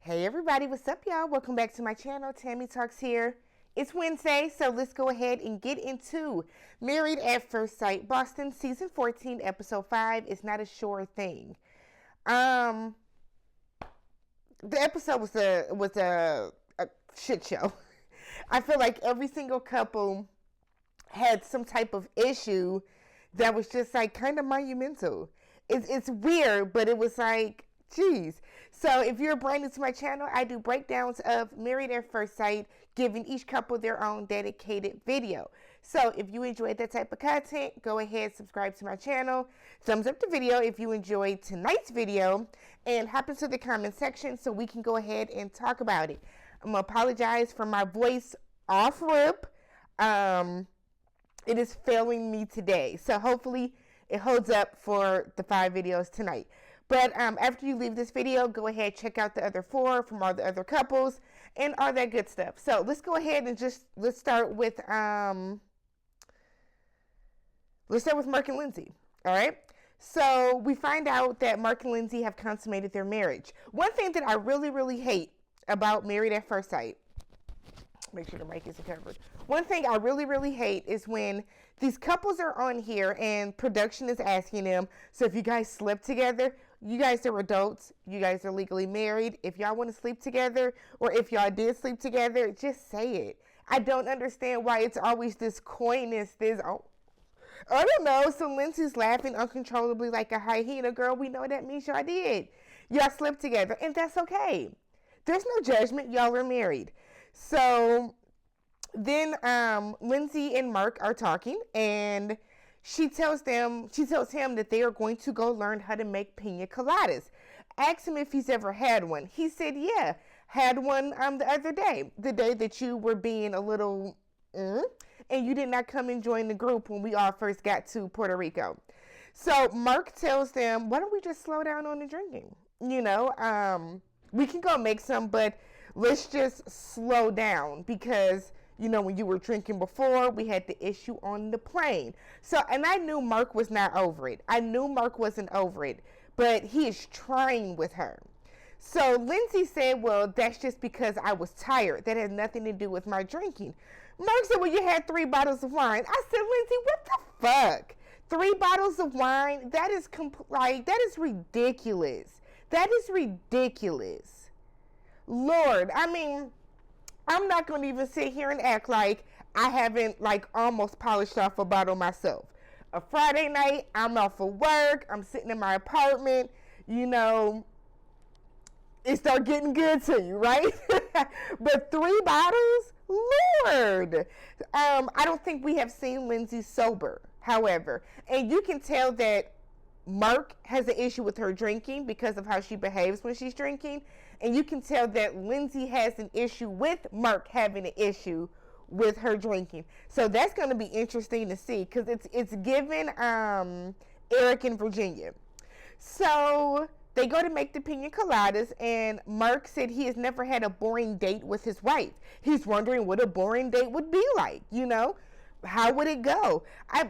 Hey everybody, what's up y'all? Welcome back to my channel. Tammy Talks here. It's Wednesday, so let's go ahead and get into Married at First Sight, Boston, Season 14, Episode 5. It's not a sure thing. The episode was a shit show. I feel like every single couple had some type of issue that was just like kind of monumental. It's weird, but it was like, geez. So if you're brand new to my channel, I do breakdowns of Married at First Sight, giving each couple their own dedicated video. So if you enjoyed that type of content, go ahead, subscribe to my channel, thumbs up the video if you enjoyed tonight's video, and hop into the comment section so we can go ahead and talk about it. I'm gonna apologize for my voice off rip. It is failing me today, so hopefully it holds up for the 5 videos tonight. But after you leave this video, go ahead, check out the other 4 from all the other couples and all that good stuff. So let's go ahead and let's start with Mark and Lindsey. All right. So we find out that Mark and Lindsey have consummated their marriage. One thing that I really, really hate about Married at First Sight, make sure the mic isn't covered. One thing I really, really hate is when these couples are on here and production is asking them, so if you guys slept together, you guys are adults, you guys are legally married. If y'all want to sleep together, or if y'all did sleep together, just say it. I don't understand why it's always this coyness, I don't know. So Lindsey's laughing uncontrollably like a hyena. Girl, we know that means y'all did. Y'all slept together, and that's okay. There's no judgment. Y'all are married. So then Lindsey and Mark are talking, and she tells him that they are going to go learn how to make pina coladas. Asked him if he's ever had one. He said, yeah, had one the other day, the day that you were being a little and you did not come and join the group when we all first got to Puerto Rico. So Mark tells them, why don't we just slow down on the drinking? You know, we can go make some, but let's just slow down because, you know, when you were drinking before, we had the issue on the plane. So, and I knew Mark was not over it. I knew Mark wasn't over it, but he is trying with her. So Lindsey said, well, that's just because I was tired. That has nothing to do with my drinking. Mark said, well, you had 3 bottles of wine. I said, Lindsey, what the fuck? 3 bottles of wine? That is that is ridiculous. That is ridiculous. Lord, I mean, I'm not going to even sit here and act like I haven't almost polished off a bottle myself. A Friday night, I'm off of work, I'm sitting in my apartment, you know, it start getting good to you, right? But 3 bottles? Lord! I don't think we have seen Lindsey sober, however. And you can tell that Mark has an issue with her drinking because of how she behaves when she's drinking. And you can tell that Lindsey has an issue with Mark having an issue with her drinking. So that's going to be interesting to see because it's given Eric and Virginia. So they go to make the pina coladas, and Mark said he has never had a boring date with his wife. He's wondering what a boring date would be like, you know? How would it go?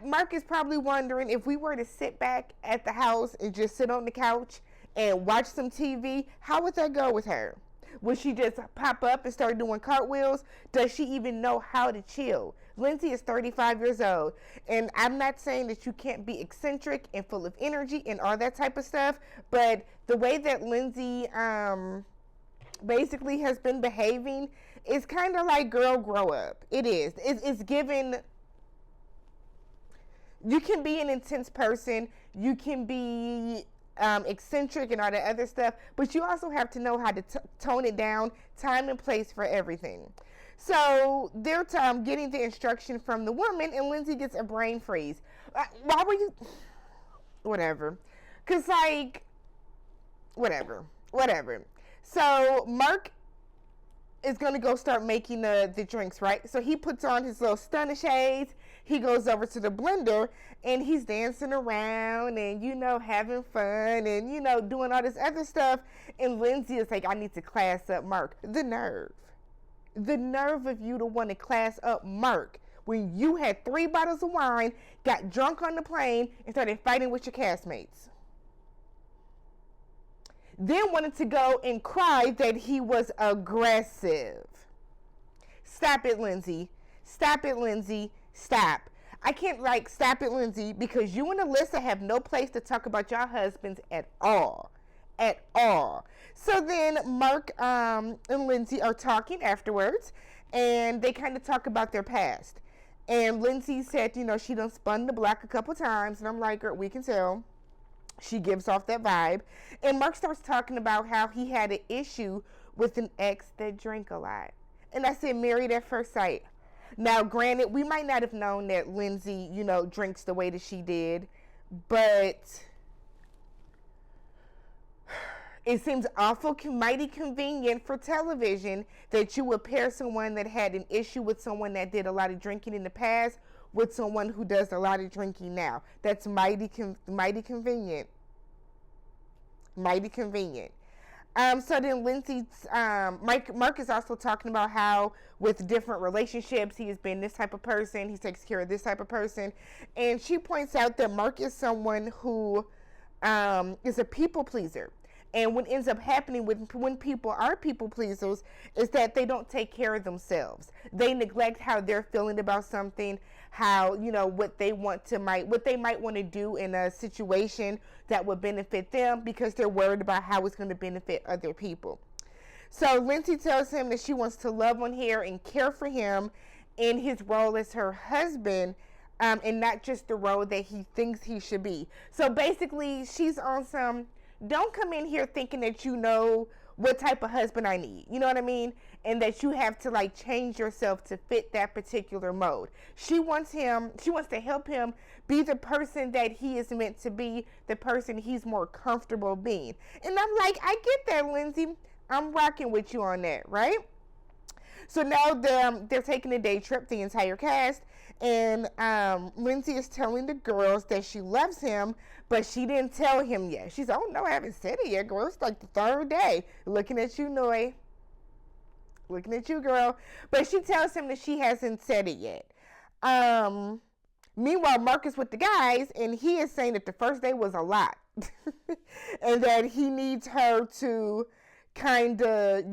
Mark is probably wondering if we were to sit back at the house and just sit on the couch and watch some TV, how would that go with her? Would she just pop up and start doing cartwheels? Does she even know how to chill? Lindsey is 35 years old, and I'm not saying that you can't be eccentric and full of energy and all that type of stuff, but the way that Lindsey basically has been behaving is kind of like, girl, grow up. It is. It's given. You can be an intense person. You can be eccentric and all that other stuff, but you also have to know how to tone it down, time and place for everything. So they're getting the instruction from the woman, and Lindsey gets a brain freeze. Why were you? Whatever. Because, whatever. So Mark is going to go start making the drinks, right? So he puts on his little stunner shades. He goes over to the blender, and he's dancing around and, you know, having fun and, you know, doing all this other stuff. And Lindsey is like, I need to class up Mark. The nerve of you to want to class up Mark when you had 3 bottles of wine, got drunk on the plane, and started fighting with your castmates. then wanted to go and cry that he was aggressive. Stop it, Lindsey. Stop it, Lindsey. Stop. I can't stop it, Lindsey, because you and Alyssa have no place to talk about your husbands at all. At all. So then Mark and Lindsey are talking afterwards, and they kind of talk about their past. And Lindsey said, she done spun the block a couple times, and I'm like, girl, we can tell. She gives off that vibe. And Mark starts talking about how he had an issue with an ex that drank a lot. And I said, married at first sight. Now, granted, we might not have known that Lindsey, drinks the way that she did, but it seems mighty convenient for television that you would pair someone that had an issue with someone that did a lot of drinking in the past with someone who does a lot of drinking now. That's mighty convenient. Mighty convenient. So then Lindsey, Mark is also talking about how with different relationships, he has been this type of person. He takes care of this type of person. And she points out that Mark is someone who is a people pleaser. And what ends up happening when people are people pleasers is that they don't take care of themselves. They neglect how they're feeling about something, how, what they might want to do in a situation that would benefit them because they're worried about how it's going to benefit other people. So Lindsey tells him that she wants to love on him and care for him in his role as her husband, and not just the role that he thinks he should be. So basically, she's on some, don't come in here thinking that you know what type of husband I need. You know what I mean? And that you have to change yourself to fit that particular mode. She wants to help him be the person that he is meant to be, the person he's more comfortable being. And I'm like, I get that, Lindsey. I'm rocking with you on that, right? So now they're taking a day trip, the entire cast, and Lindsey is telling the girls that she loves him, but she didn't tell him yet. She's, oh no, I haven't said it yet, girl. It's the third day. Looking at you, Noi. Looking at you, girl. But she tells him that she hasn't said it yet. Meanwhile, Mark is with the guys, and he is saying that the first day was a lot. And that he needs her to kind of,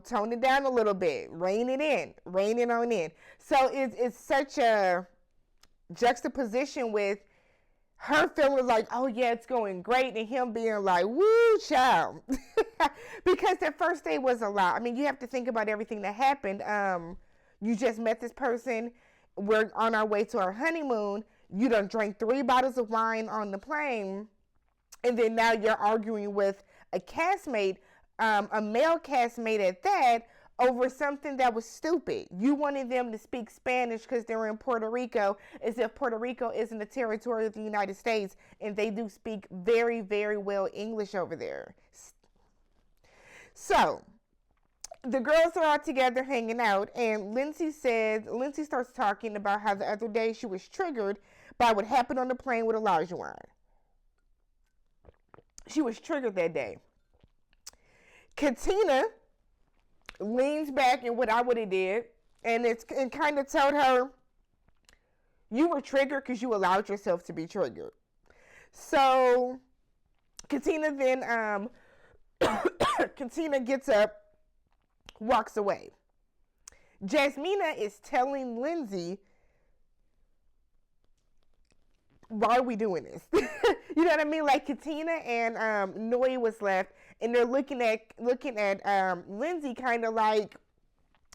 tone it down a little bit, rein it on in. So it's such a juxtaposition with her feeling like, oh yeah, it's going great, and him being like, woo, child. Because the first day was a lot. I mean, you have to think about everything that happened. You just met this person. We're on our way to our honeymoon. You done drank 3 bottles of wine on the plane. And then now you're arguing with a castmate, a male castmate at that, over something that was stupid. You wanted them to speak Spanish because they were in Puerto Rico, as if Puerto Rico isn't a territory of the United States, and they do speak very, very well English over there. So the girls are all together hanging out, and Lindsey starts talking about how the other day she was triggered by what happened on the plane with Elijah. She was triggered that day. Katina leans back in what I would have did, and kind of told her, you were triggered because you allowed yourself to be triggered. So Katina then Katina gets up, walks away. Jasmina is telling Lindsey, why are we doing this? You know what I mean? Like Katina and Noi was left, and they're looking at Lindsey kind of like,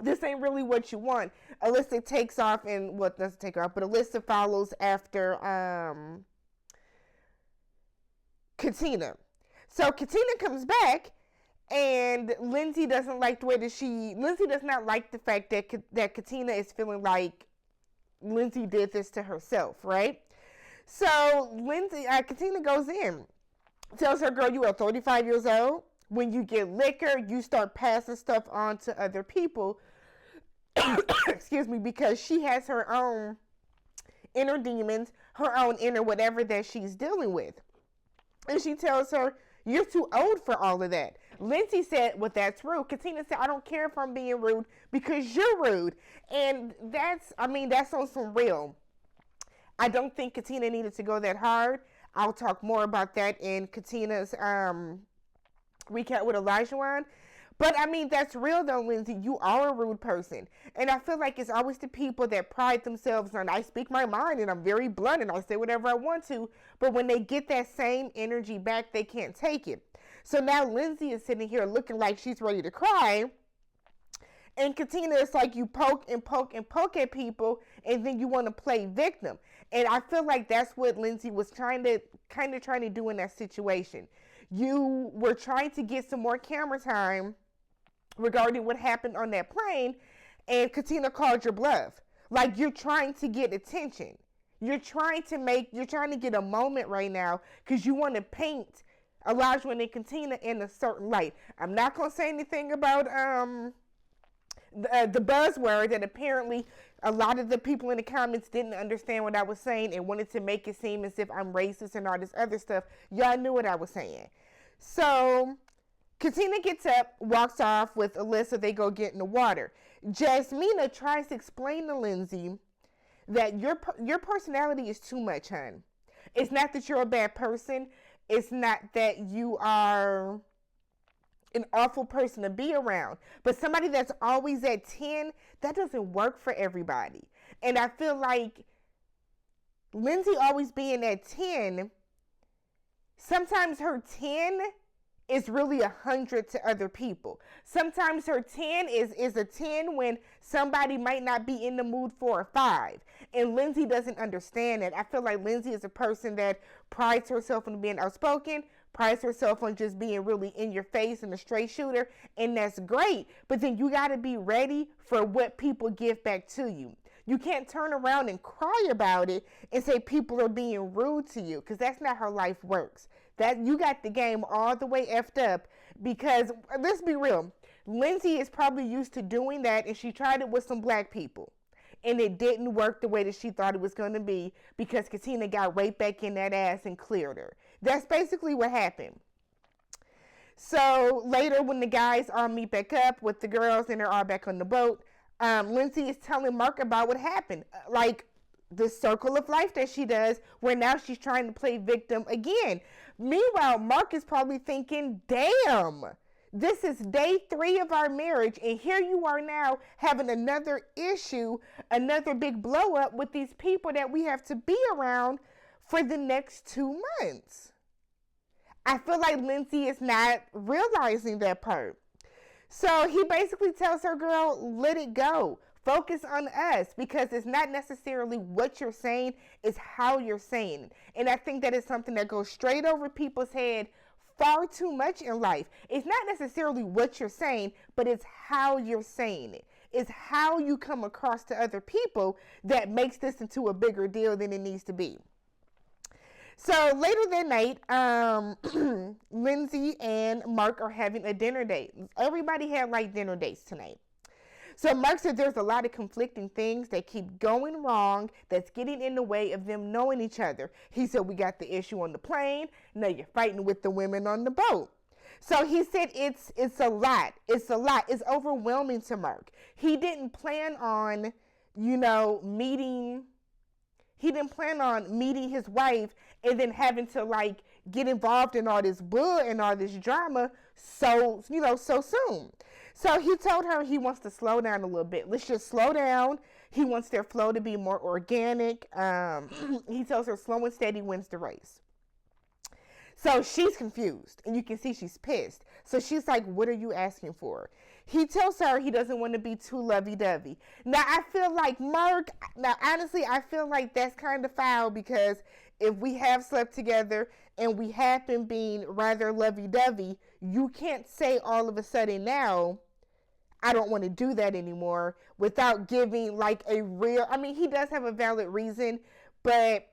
this ain't really what you want. Alyssa takes off, and doesn't take her off, but Alyssa follows after Katina. So Katina comes back, and Lindsey doesn't like the way that Lindsey does not like the fact that Katina is feeling like Lindsey did this to herself, right? So Katina goes in, tells her, girl, you are 35 years old. When you get liquor, you start passing stuff on to other people. Excuse me, because she has her own inner demons, her own inner whatever that she's dealing with. And she tells her, you're too old for all of that. Lindsey said, well, that's rude. Katina said, I don't care if I'm being rude because you're rude. And that's on some real. I don't think Katina needed to go that hard. I'll talk more about that in Katina's recap with Elijah on. But I mean, that's real though, Lindsey. You are a rude person. And I feel like it's always the people that pride themselves on, I speak my mind and I'm very blunt and I say whatever I want to. But when they get that same energy back, they can't take it. So now Lindsey is sitting here looking like she's ready to cry. And Katina, it's like you poke and poke and poke at people and then you want to play victim. And I feel like that's what Lindsey was trying to do in that situation. You were trying to get some more camera time regarding what happened on that plane, and Katina called your bluff. Like, you're trying to get attention. You're trying to get a moment right now because you want to paint Elijah and Katina in a certain light. I'm not going to say anything about the buzzword that apparently a lot of the people in the comments didn't understand what I was saying and wanted to make it seem as if I'm racist and all this other stuff. Y'all knew what I was saying. So Katina gets up, walks off with Alyssa. They go get in the water. Jasmina tries to explain to Lindsey that your personality is too much, hun. It's not that you're a bad person. It's not that you are an awful person to be around. But somebody that's always at 10, that doesn't work for everybody. And I feel like Lindsey always being at 10, sometimes her 10 is really 100 to other people. Sometimes her 10 is a 10 when somebody might not be in the mood for a 5. And Lindsey doesn't understand it. I feel like Lindsey is a person that prides herself on being outspoken, prides herself on just being really in your face and a straight shooter, and that's great. But then you got to be ready for what people give back to you. You can't turn around and cry about it and say people are being rude to you, because that's not how life works. That you got the game all the way effed up, because let's be real, Lindsey is probably used to doing that, and she tried it with some black people, and it didn't work the way that she thought it was going to be, because Katina got right back in that ass and cleared her. That's basically what happened. So later, when the guys all meet back up with the girls and they're all back on the boat, Lindsey is telling Mark about what happened, like the circle of life that she does, where now she's trying to play victim again. Meanwhile, Mark is probably thinking, damn, this is day 3 of our marriage, and here you are now having another issue, another big blow up with these people that we have to be around for the next 2 months. I feel like Lindsey is not realizing that part. So he basically tells her, girl, let it go. Focus on us, because it's not necessarily what you're saying, it's how you're saying it. And I think that is something that goes straight over people's head far too much in life. It's not necessarily what you're saying, but it's how you're saying it. It's how you come across to other people that makes this into a bigger deal than it needs to be. So later that night, Lindsey and Mark are having a dinner date. Everybody had like dinner dates tonight. So Mark said there's a lot of conflicting things that keep going wrong that's getting in the way of them knowing each other. He said, we got the issue on the plane. Now you're fighting with the women on the boat. So he said it's a lot. It's a lot. It's overwhelming to Mark. He didn't plan on, meeting his wife and then having to like get involved in all this bull and all this drama so soon. So he told her he wants to slow down a little bit. Let's just slow down. He wants their flow to be more organic. He tells her slow and steady wins the race. So she's confused, and you can see she's pissed. So she's like, what are you asking for? He tells her he doesn't want to be too lovey-dovey. Now, I feel like honestly, I feel like that's kind of foul, because if we have slept together and we have been being rather lovey-dovey, you can't say all of a sudden now, I don't want to do that anymore, without giving like a real, he does have a valid reason, but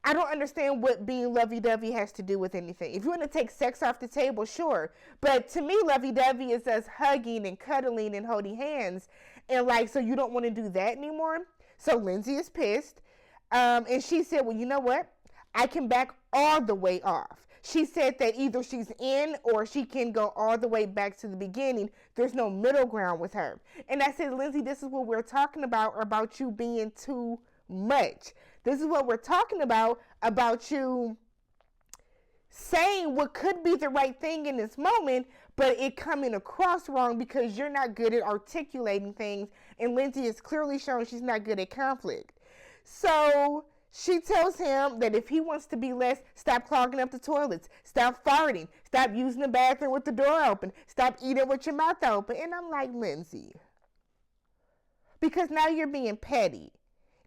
I don't understand what being lovey-dovey has to do with anything. If you want to take sex off the table, sure. But to me, lovey-dovey is us hugging and cuddling and holding hands. And so you don't want to do that anymore? So Lindsey is pissed. And she said, well, you know what? I can back all the way off. She said that either she's in or she can go all the way back to the beginning. There's no middle ground with her. And I said, Lindsey, this is what we're talking about you being too much. This is what we're talking about you saying what could be the right thing in this moment, but it coming across wrong because you're not good at articulating things, and Lindsey has clearly shown she's not good at conflict. So she tells him that if he wants to be less, stop clogging up the toilets, stop farting, stop using the bathroom with the door open, stop eating with your mouth open. And I'm like, Lindsey, because now you're being petty.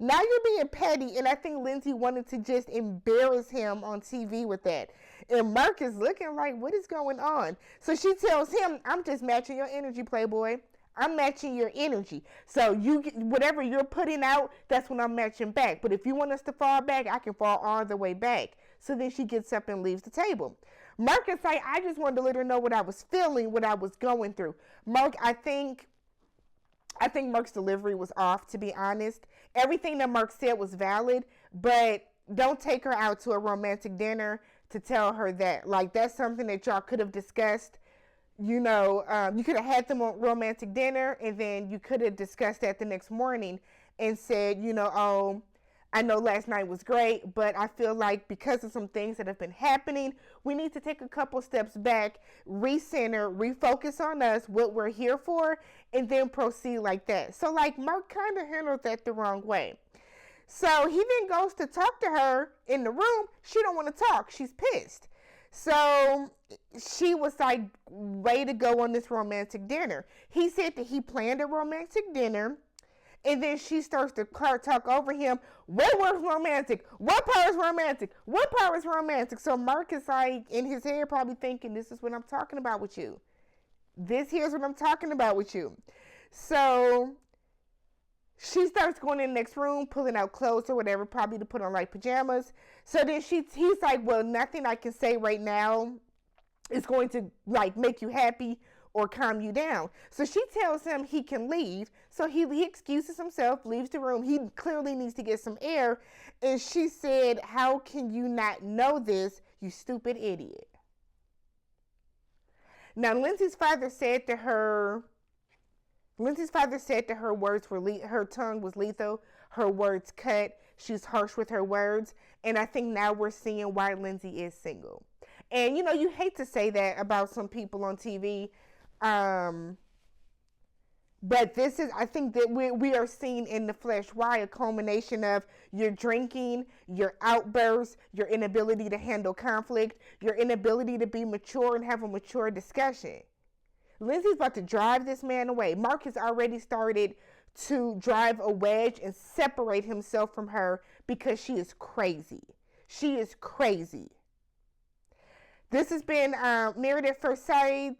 Now you're being petty, and I think Lindsey wanted to just embarrass him on TV with that. And Mark is looking like, what is going on? So she tells him, I'm just matching your energy, Playboy. I'm matching your energy. So you, whatever you're putting out, that's when I'm matching back. But if you want us to fall back, I can fall all the way back. So then she gets up and leaves the table. Mark is like, I just wanted to let her know what I was feeling, what I was going through. Mark, I think Mark's delivery was off, to be honest. Everything that Mark said was valid, but don't take her out to a romantic dinner to tell her that. Like, that's something that y'all could have discussed. You know, you could have had them on romantic dinner, and then you could have discussed that the next morning and said, you know, oh, I know last night was great, but I feel like because of some things that have been happening, we need to take a couple steps back, recenter, refocus on us, what we're here for, and then proceed like that. So, like, Mark kind of handled that the wrong way. So he then goes to talk to her in the room. She don't want to talk. She's pissed. So she was like, way to go on this romantic dinner. He said that he planned a romantic dinner. And then she starts to talk over him. What was romantic? What part is romantic? What part is romantic? So Mark is like, in his head, probably thinking, this is what I'm talking about with you. This here's what I'm talking about with you. So she starts going in the next room, pulling out clothes or whatever, probably to put on like pajamas. So then he's like, well, nothing I can say right now is going to like make you happy or calm you down. So she tells him he can leave. So he excuses himself, leaves the room. He clearly needs to get some air. And she said, how can you not know this, you stupid idiot? Now, Lindsey's father said to her words were her tongue was lethal, her words cut, she's harsh with her words, and I think now we're seeing why Lindsey is single. And you know, you hate to say that about some people on TV, but this is, I think that we are seeing in the flesh why, a culmination of your drinking, your outbursts, your inability to handle conflict, your inability to be mature and have a mature discussion. Lindsey's about to drive this man away. Mark has already started to drive a wedge and separate himself from her because she is crazy. She is crazy. This has been Married at First Sight,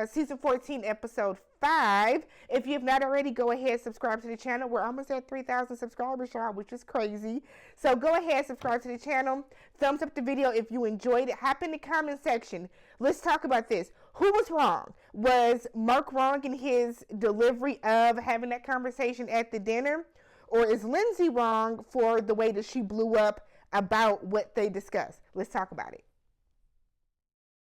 Season 14, Episode 5. If you have not already, go ahead, subscribe to the channel. We're almost at 3,000 subscribers, y'all, which is crazy. So go ahead, subscribe to the channel. Thumbs up the video if you enjoyed it. Hop in the comment section. Let's talk about this. Who was wrong? Was Mark wrong in his delivery of having that conversation at the dinner? Or is Lindsey wrong for the way that she blew up about what they discussed? Let's talk about it.